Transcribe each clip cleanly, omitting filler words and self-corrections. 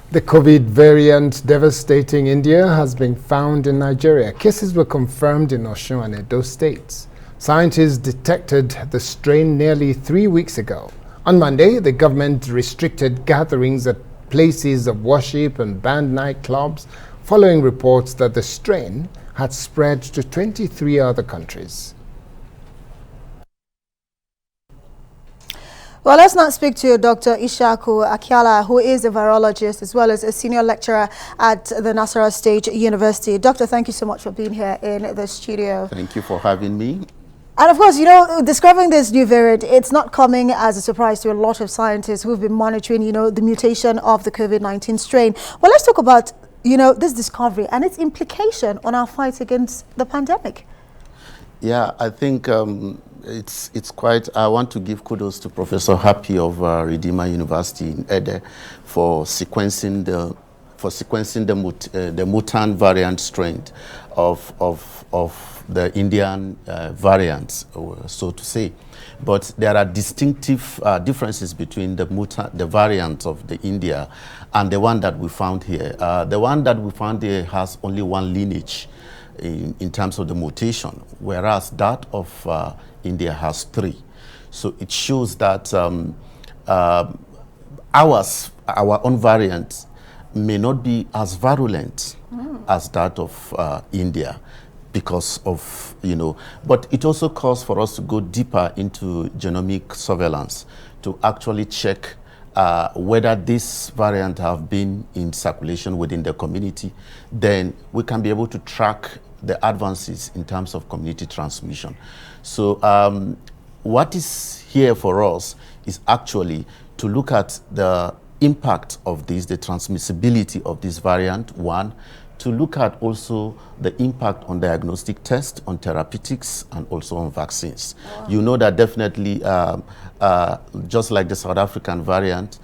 The COVID variant devastating India has been found in Nigeria. Cases were confirmed in Osun and Edo states. Scientists detected the strain nearly 3 weeks ago. On Monday, the government restricted gatherings at places of worship and banned nightclubs following reports that the strain had spread to 23 other countries. Well, let's not speak to Dr. ISHAKU AKYALA, who is a virologist as well as a senior lecturer at the NASARAWA State University. Doctor, thank you so much for being here in the studio. Thank you for having me. And of course, you know, describing this new variant, it's not coming as a surprise to a lot of scientists who've been monitoring, you know, the mutation of the COVID-19 strain. Well, let's talk about, you know, this discovery and its implication on our fight against the pandemic. Yeah, I think it's quite, I want to give kudos to Professor Happy of Redeemer University in Ede for sequencing the mutant variant strain of the Indian variants, so to say. But there are distinctive differences between the variant of the India and the one that we found here. The one that we found here has only one lineage in terms of the mutation, whereas that of India has 3. So it shows that our own variant may not be as virulent as that of India because of, you know, but it also calls for us to go deeper into genomic surveillance to actually check whether this variant have been in circulation within the community. Then we can be able to track the advances in terms of community transmission. So what is here for us is actually to look at the impact of this, the transmissibility of this variant, one, to look at also the impact on diagnostic tests, on therapeutics, and also on vaccines. Wow. You know that definitely, just like the South African variant,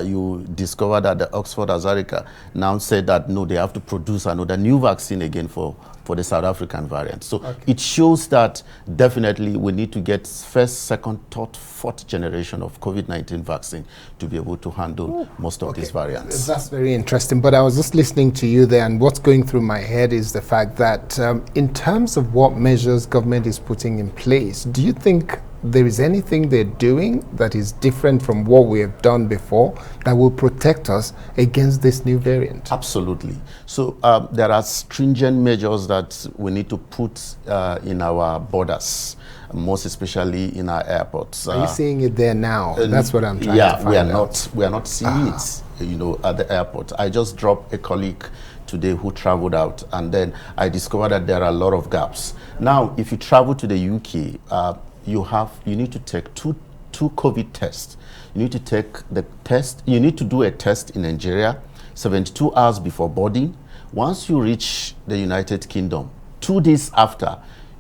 you discover that the Oxford AstraZeneca now said that no, they have to produce another new vaccine again for the South African variant. So it shows that definitely we need to get first, second, third, fourth generation of COVID-19 vaccine to be able to handle most of these variants. That's very interesting. But I was just listening to you there, and what's going through my head is the fact that in terms of what measures government is putting in place, do you think there is anything they're doing that is different from what we have done before that will protect us against this new variant? Absolutely. So there are stringent measures that we need to put in our borders, most especially in our airports. Are you seeing it there now? That's what I'm trying to find out. We are not seeing it, you know, at the airport. I just dropped a colleague today who traveled out, and then I discovered that there are a lot of gaps. Now, if you travel to the UK, you need to take two COVID tests. You need to take the test. You need to do a test in Nigeria 72 hours before boarding. Once you reach the United Kingdom, 2 days after,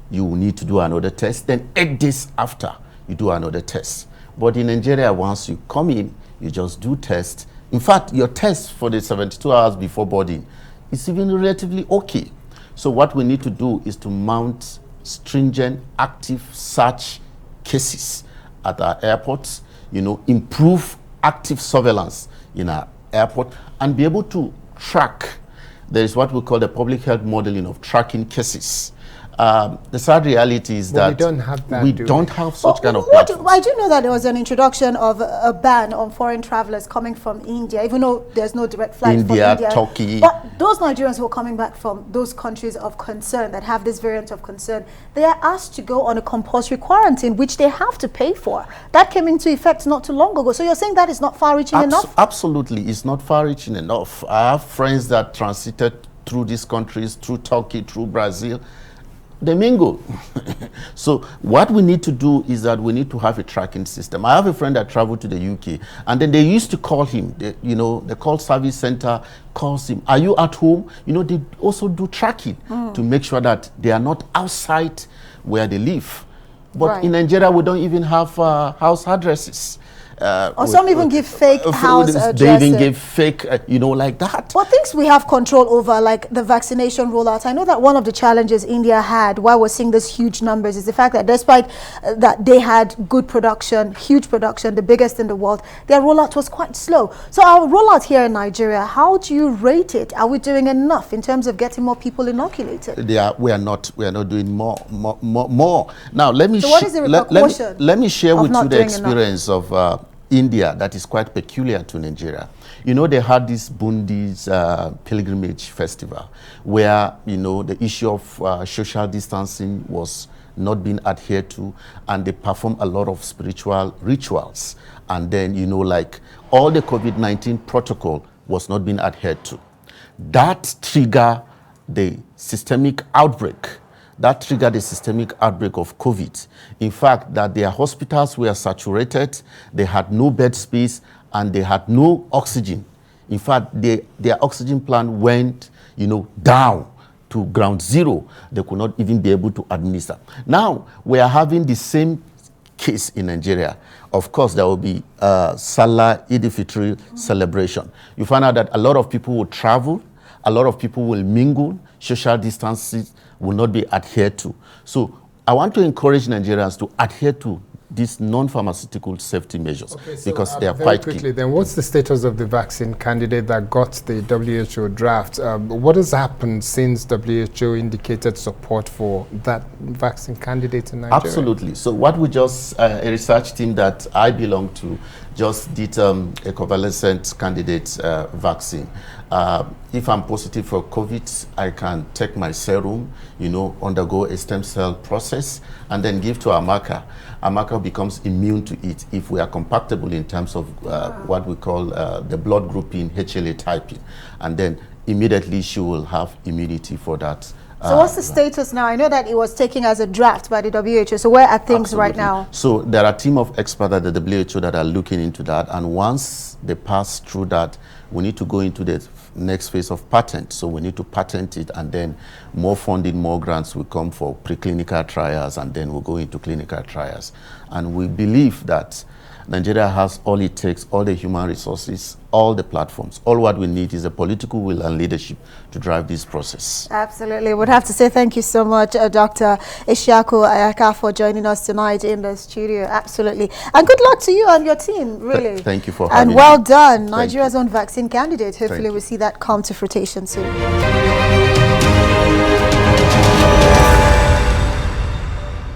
you need to do another test. Then 8 days after, you do another test. But in Nigeria, once you come in, you just do test. In fact, your test for the 72 hours before boarding is even relatively okay. So what we need to do is to mount stringent active search cases at our airports, you know, improve active surveillance in our airport, and be able to track. There is what we call the public health modeling of tracking cases. The sad reality is that we don't have that. We don't have such kind of platforms. I do know that there was an introduction of a ban on foreign travelers coming from India, even though there's no direct flight from India. Turkey. But those Nigerians who are coming back from those countries of concern that have this variant of concern, they are asked to go on a compulsory quarantine, which they have to pay for. That came into effect not too long ago. So you're saying that is not far-reaching enough? Absolutely, it's not far-reaching enough. I have friends that transited through these countries, through Turkey, through Brazil. They mingle. So what we need to do is that we need to have a tracking system. I have a friend that traveled to the UK, and then they used to call him. You know, the call service center calls him. Are you at home? You know, they also do tracking to make sure that they are not outside where they live. But in Nigeria, we don't even have house addresses. or some even give fake house addresses. They even give fake, you know, like that. What things we have control over, like the vaccination rollout? I know that one of the challenges India had while we're seeing these huge numbers is the fact that despite that they had good production, huge production, the biggest in the world, their rollout was quite slow. So our rollout here in Nigeria, how do you rate it? Are we doing enough in terms of getting more people inoculated? Yeah, we are not doing more. Now let me what is the repercussion let me share with you the experience enough of India that is quite peculiar to Nigeria. You know, they had this Bundi's pilgrimage festival where, you know, the issue of social distancing was not being adhered to, and they performed a lot of spiritual rituals. And then, you know, like all the COVID-19 protocol was not being adhered to. That triggered the systemic outbreak. That triggered the systemic outbreak of COVID. In fact, that their hospitals were saturated, they had no bed space, and they had no oxygen. In fact, their oxygen plant went, you know, down to ground zero. They could not even be able to administer. Now, we are having the same case in Nigeria. Of course, there will be Salah Eid al-Fitr celebration. You find out that a lot of people will travel, a lot of people will mingle, social distances will not be adhered to. So I want to encourage Nigerians to adhere to these non-pharmaceutical safety measures, because they are quite key. Then what's the status of the vaccine candidate that got the WHO draft? What has happened since WHO indicated support for that vaccine candidate in Nigeria? Absolutely. So what we just, a research team that I belong to, just did a convalescent candidate vaccine. If I'm positive for COVID, I can take my serum, you know, undergo a stem cell process, and then give to Amaka. Amaka becomes immune to it if we are compatible in terms of what we call the blood grouping, HLA typing, and then immediately she will have immunity for that. So what's the status now? I know that it was taken as a draft by the WHO. So where are things right now? So there are a team of experts at the WHO that are looking into that. And once they pass through that, we need to go into the next phase of patent. So we need to patent it, and then more funding, more grants will come for preclinical trials, and then we'll go into clinical trials. And we believe that Nigeria has all it takes, all the human resources, all the platforms. All what we need is a political will and leadership to drive this process. Absolutely. We'd have to say thank you so much, Dr. ISHAKU, for joining us tonight in the studio. Absolutely. And good luck to you and your team, really. Thank you for having me. And well done. Nigeria's own vaccine candidate. Hopefully we'll see that come to fruition soon.